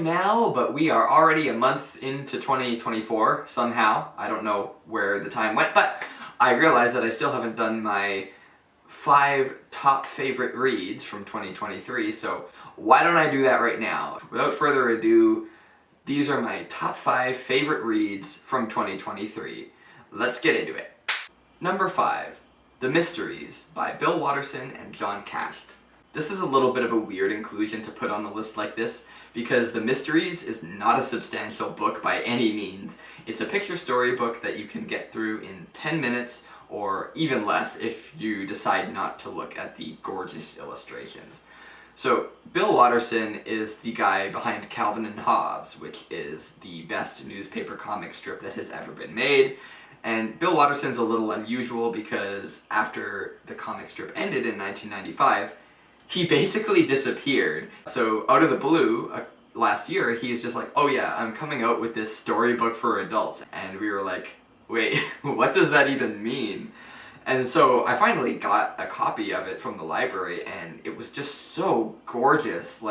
now, but we are already a month into 2024 somehow. I don't know where the time went, but I realized that I still haven't done my 5 top favorite reads from 2023, so why don't I do that right now? Without further ado, these are my top 5 favorite reads from 2023. Let's get into it. Number 5, The Mysteries by Bill Watterson and John Casht. This is a little bit of a weird inclusion to put on a list like this, because The Mysteries is not a substantial book by any means. It's a picture storybook that you can get through in 10 minutes, or even less if you decide not to look at the gorgeous illustrations. So, Bill Watterson is the guy behind Calvin and Hobbes, which is the best newspaper comic strip that has ever been made. And Bill Watterson's a little unusual because after the comic strip ended in 1995, he basically disappeared. So out of the blue, last year, he's just like, oh yeah, I'm coming out with this storybook for adults. And we were like, wait, what does that even mean? And so I finally got a copy of it from the library, and it was just so gorgeous.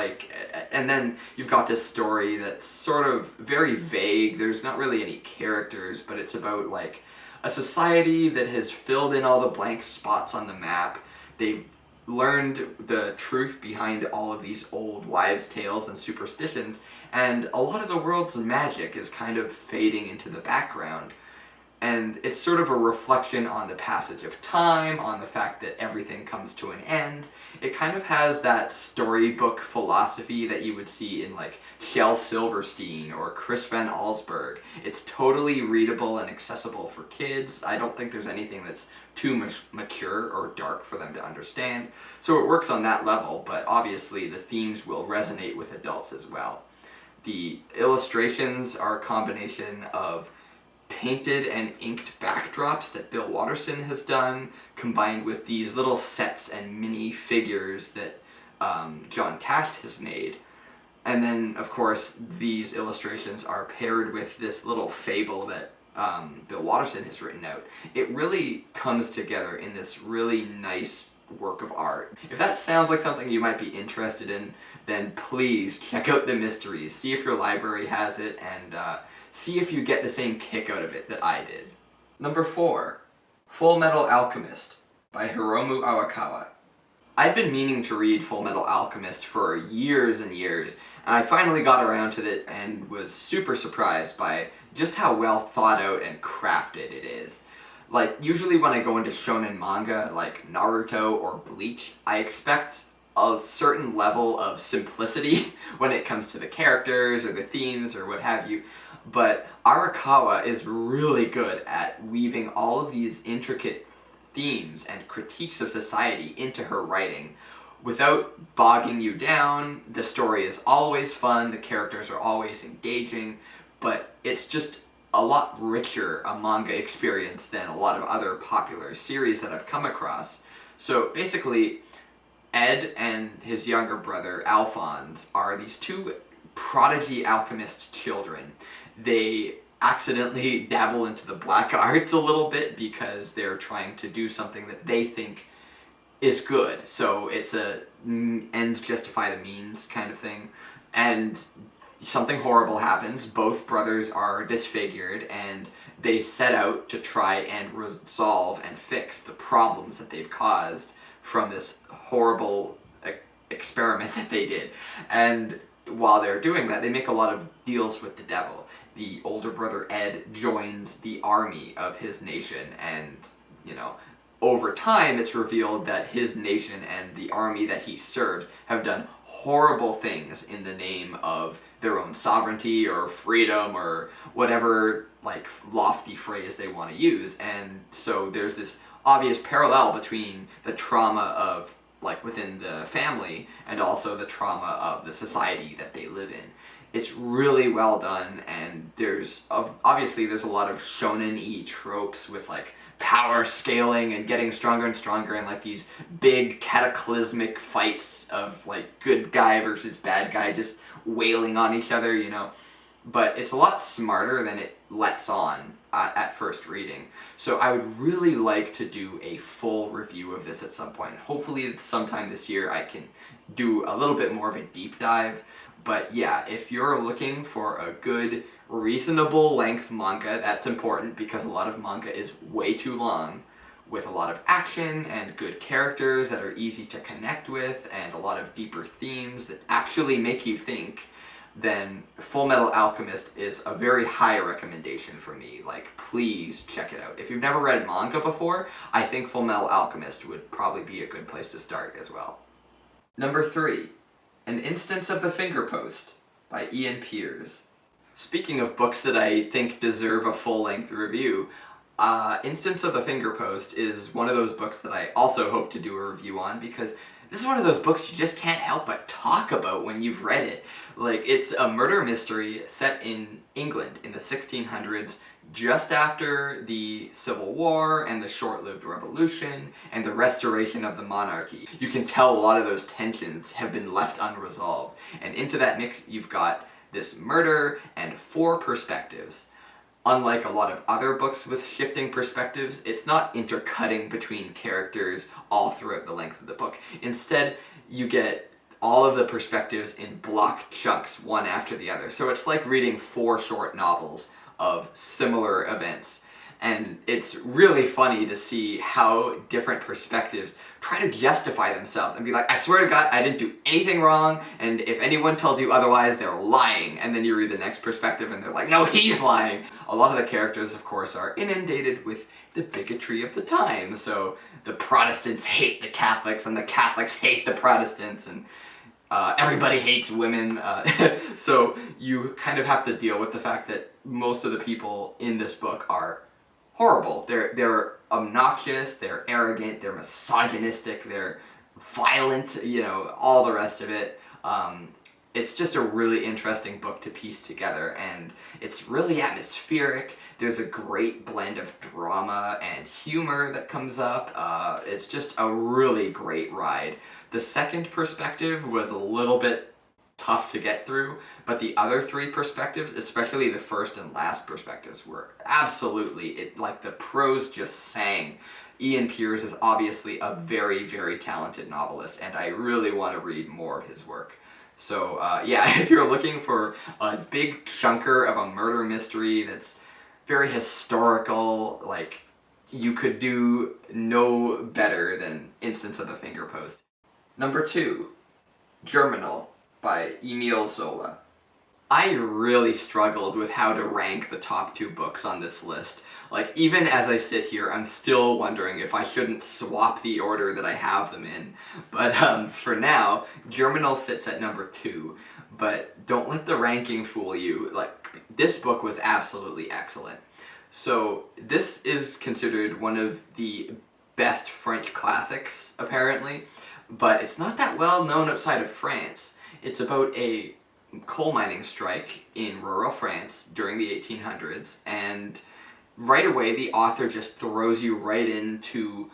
And then you've got this story that's sort of very vague. There's not really any characters, but it's about like a society that has filled in all the blank spots on the map. They've learned the truth behind all of these old wives' tales and superstitions, and a lot of the world's magic is kind of fading into the background. And it's sort of a reflection on the passage of time, on the fact that everything comes to an end. It kind of has that storybook philosophy that you would see in like Shel Silverstein or Chris Van Allsburg. It's totally readable and accessible for kids. I don't think there's anything that's too mature or dark for them to understand. So it works on that level, but obviously the themes will resonate with adults as well. The illustrations are a combination of painted and inked backdrops that Bill Watterson has done, combined with these little sets and mini figures that John Casht has made. And then, of course, these illustrations are paired with this little fable that Bill Watterson has written out. It really comes together in this really nice work of art. If that sounds like something you might be interested in, then please check out The Mysteries. See if your library has it, and see if you get the same kick out of it that I did. Number 4, Fullmetal Alchemist by Hiromu Arakawa. I've been meaning to read Fullmetal Alchemist for years and years, and I finally got around to it and was super surprised by just how well thought out and crafted it is. Like, usually when I go into shonen manga like Naruto or Bleach, I expect a certain level of simplicity when it comes to the characters or the themes or what have you. But Arakawa is really good at weaving all of these intricate themes and critiques of society into her writing without bogging you down. The story is always fun, the characters are always engaging, but it's just a lot richer a manga experience than a lot of other popular series that I've come across. So basically, Ed and his younger brother Alphonse are these 2 prodigy alchemist children. They accidentally dabble into the black arts a little bit because they're trying to do something that they think is good. So it's a ends justify the means kind of thing. And something horrible happens. Both brothers are disfigured, and they set out to try and resolve and fix the problems that they've caused from this horrible experiment that they did. And while they're doing that, they make a lot of deals with the devil. The older brother Ed joins the army of his nation, and, you know, over time it's revealed that his nation and the army that he serves have done horrible things in the name of their own sovereignty or freedom or whatever like lofty phrase they want to use. And so there's this obvious parallel between the trauma of like within the family and also the trauma of the society that they live in. It's really well done, and there's obviously there's a lot of shonen-y tropes with like power scaling and getting stronger and stronger, and like these big cataclysmic fights of like good guy versus bad guy just wailing on each other, you know. But it's a lot smarter than it lets on at first reading. So I would really like to do a full review of this at some point. Hopefully sometime this year I can do a little bit more of a deep dive, But yeah, if you're looking for a good, reasonable length manga, that's important because a lot of manga is way too long, with a lot of action and good characters that are easy to connect with and a lot of deeper themes that actually make you think, then Fullmetal Alchemist is a very high recommendation for me. Like, please check it out. If you've never read manga before, I think Fullmetal Alchemist would probably be a good place to start as well. Number 3, An Instance of the Fingerpost by Ian Pearce. Speaking of books that I think deserve a full-length review, Instance of the Fingerpost is one of those books that I also hope to do a review on, because this is one of those books you just can't help but talk about when you've read it. Like, it's a murder mystery set in England in the 1600s, just after the Civil War and the short-lived revolution and the restoration of the monarchy. You can tell a lot of those tensions have been left unresolved. And into that mix, you've got this murder and 4 perspectives. Unlike a lot of other books with shifting perspectives, it's not intercutting between characters all throughout the length of the book. Instead, you get all of the perspectives in block chunks, one after the other. So it's like reading 4 short novels of similar events. And it's really funny to see how different perspectives try to justify themselves and be like, I swear to God, I didn't do anything wrong, and if anyone tells you otherwise, they're lying. And then you read the next perspective and they're like, no, he's lying. A lot of the characters, of course, are inundated with the bigotry of the time. So the Protestants hate the Catholics and the Catholics hate the Protestants, and everybody hates women. So you kind of have to deal with the fact that most of the people in this book are horrible. They're obnoxious, they're arrogant, they're misogynistic, they're violent, you know, all the rest of it. It's just a really interesting book to piece together, and it's really atmospheric. There's a great blend of drama and humor that comes up. It's just a really great ride. The second perspective was a little bit tough to get through, but the other 3 perspectives, especially the first and last perspectives, were absolutely, like the prose just sang. Ian Pearce is obviously a very, very talented novelist, and I really want to read more of his work. So yeah, if you're looking for a big chunker of a murder mystery that's very historical, like, you could do no better than Instance of the Fingerpost. Number 2, Germinal by Emile Zola. I really struggled with how to rank the top 2 books on this list. Like, even as I sit here, I'm still wondering if I shouldn't swap the order that I have them in. But for now, Germinal sits at number 2. But don't let the ranking fool you. Like, this book was absolutely excellent. So this is considered one of the best French classics, apparently. But it's not that well known outside of France. It's about a coal mining strike in rural France during the 1800s, and right away the author just throws you right into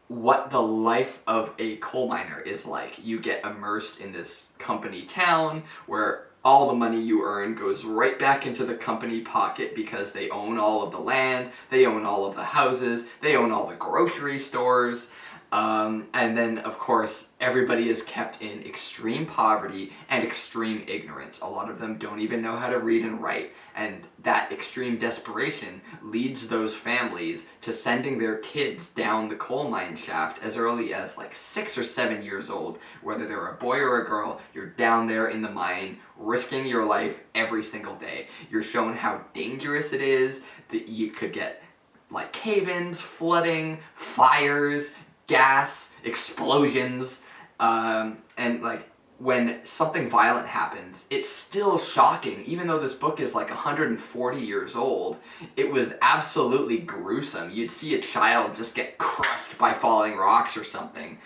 what the life of a coal miner is like. You get immersed in this company town where all the money you earn goes right back into the company pocket because they own all of the land, they own all of the houses, they own all the grocery stores. And then, of course, everybody is kept in extreme poverty and extreme ignorance. A lot of them don't even know how to read and write, and that extreme desperation leads those families to sending their kids down the coal mine shaft as early as like 6 or 7 years old. Whether they're a boy or a girl, you're down there in the mine, risking your life every single day. You're shown how dangerous it is, that you could get like cave-ins, flooding, fires, gas, explosions, and like when something violent happens, it's still shocking. Even though this book is like 140 years old, it was absolutely gruesome. You'd see a child just get crushed by falling rocks or something,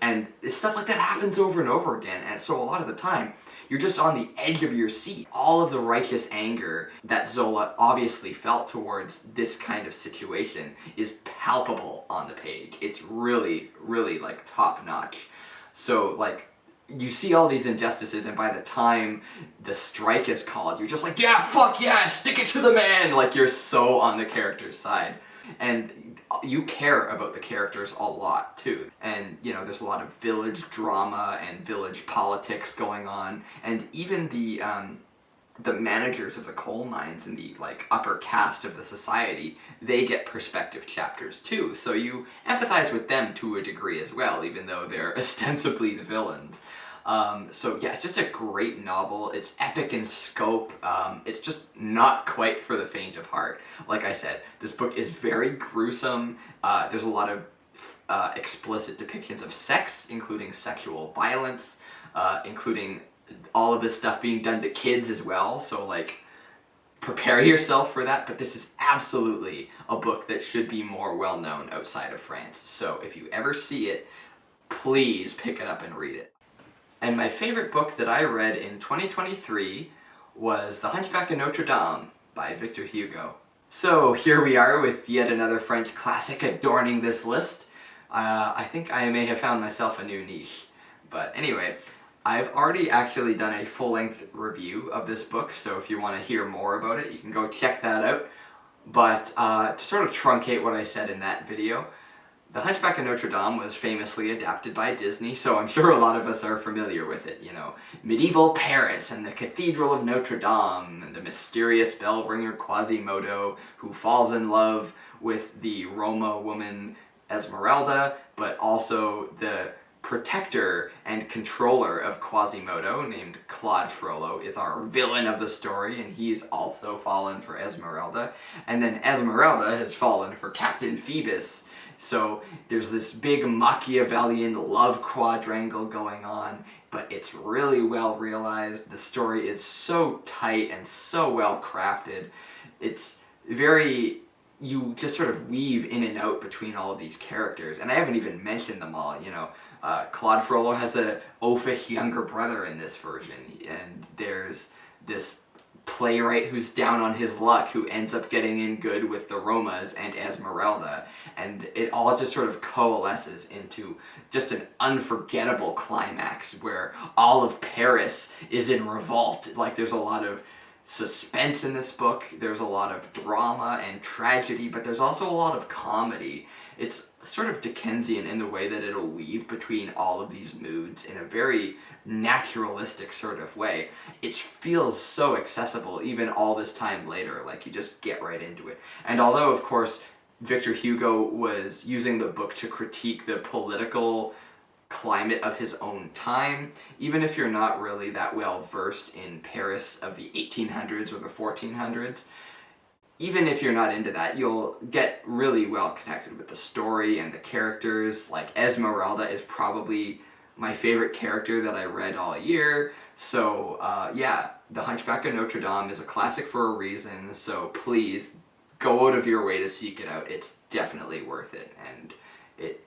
and stuff like that happens over and over again. And so a lot of the time, you're just on the edge of your seat. All of the righteous anger that Zola obviously felt towards this kind of situation is palpable on the page. It's really, really like top notch. So like, you see all these injustices, and by the time the strike is called, you're just like, yeah, fuck yeah, stick it to the man! Like, you're so on the character's side. And you care about the characters a lot too. And you know, there's a lot of village drama and village politics going on, and even the managers of the coal mines and the like upper caste of the society, they get perspective chapters too. So you empathize with them to a degree as well, even though they're ostensibly the villains. So yeah, it's just a great novel. It's epic in scope. It's just not quite for the faint of heart. Like I said, this book is very gruesome. There's a lot of explicit depictions of sex, including sexual violence, including all of this stuff being done to kids as well. So like, prepare yourself for that. But this is absolutely a book that should be more well known outside of France. So if you ever see it, please pick it up and read it. And my favorite book that I read in 2023 was The Hunchback of Notre by Victor Hugo. So here we are with yet another French classic adorning this list. I think I may have found myself a new niche. But anyway, I've already actually done a full-length review of this book, so if you want to hear more about it, you can go check that out. But to sort of truncate what I said in that video, The Hunchback of Notre was famously adapted by Disney, so I'm sure a lot of us are familiar with it, you know. Medieval Paris and the Cathedral of Notre Dame, and the mysterious bell ringer Quasimodo, who falls in love with the Roma woman Esmeralda, but also the protector and controller of Quasimodo, named Claude Frollo, is our villain of the story, and he's also fallen for Esmeralda. And then Esmeralda has fallen for Captain Phoebus. So there's this big Machiavellian love quadrangle going on, but it's really well realized. The story is so tight and so well crafted. It's very... you just sort of weave in and out between all of these characters, and I haven't even mentioned them all, you know. Claude Frollo has a oafish younger brother in this version, and there's this playwright who's down on his luck who ends up getting in good with the Romas and Esmeralda, and it all just sort of coalesces into just an unforgettable climax where all of Paris is in revolt. Like, there's a lot of suspense in this book, there's a lot of drama and tragedy, but there's also a lot of comedy. It's sort of Dickensian in the way that it'll weave between all of these moods in a very naturalistic sort of way. It feels so accessible even all this time later, like you just get right into it. And although, of course, Victor Hugo was using the book to critique the political climate of his own time, even if you're not really that well versed in Paris of the 1800s or the 1400s, even if you're not into that, you'll get really well connected with the story and the characters. Like, Esmeralda is probably my favorite character that I read all year. So yeah, The Hunchback of Notre Dame is a classic for a reason, so please go out of your way to seek it out. It's definitely worth it, and it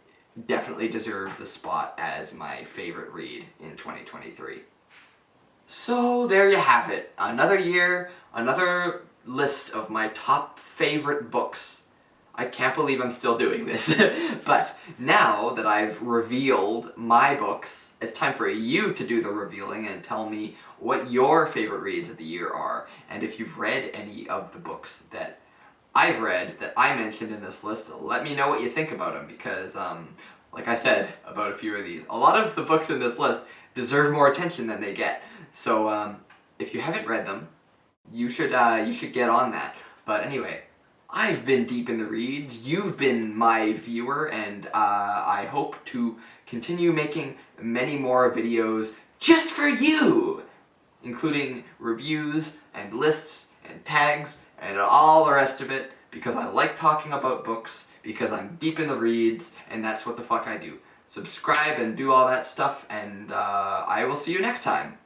definitely deserves the spot as my favorite read in 2023. So there you have it. Another year, another list of my top favorite books. I can't believe I'm still doing this. But now that I've revealed my books, it's time for you to do the revealing and tell me what your favorite reads of the year are, and if you've read any of the books that I've read that I mentioned in this list, let me know what you think about them, because like I said about a few of these, a lot of the books in this list deserve more attention than they get. So if you haven't read them, you should get on that. But anyway, I've been deep in the reads, you've been my viewer, and I hope to continue making many more videos just for you, including reviews and lists and tags and all the rest of it, because I like talking about books, because I'm deep in the reads, and that's what the fuck I do. Subscribe and do all that stuff, and I will see you next time.